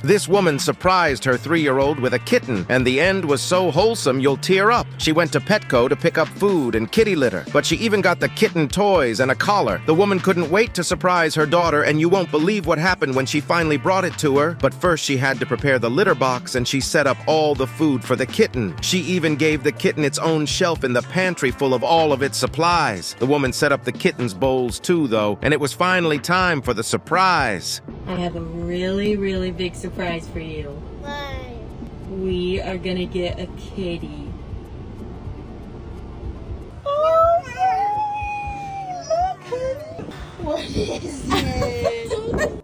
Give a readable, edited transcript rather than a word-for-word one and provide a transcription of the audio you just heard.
This woman surprised her 3-year-old with a kitten, and the end was so wholesome you'll tear up. She went to Petco to pick up food and kitty litter, but she even got the kitten toys and a collar. The woman couldn't wait to surprise her daughter, and you won't believe what happened when she finally brought it to her. But first she had to prepare the litter box, and she set up all the food for the kitten. She even gave the kitten its own shelf in the pantry full of all of its supplies. The woman set up the kitten's bowls too, though, and it was finally time for the surprise. I have a really, really big surprise for you. Why? We are gonna get a kitty. What is it?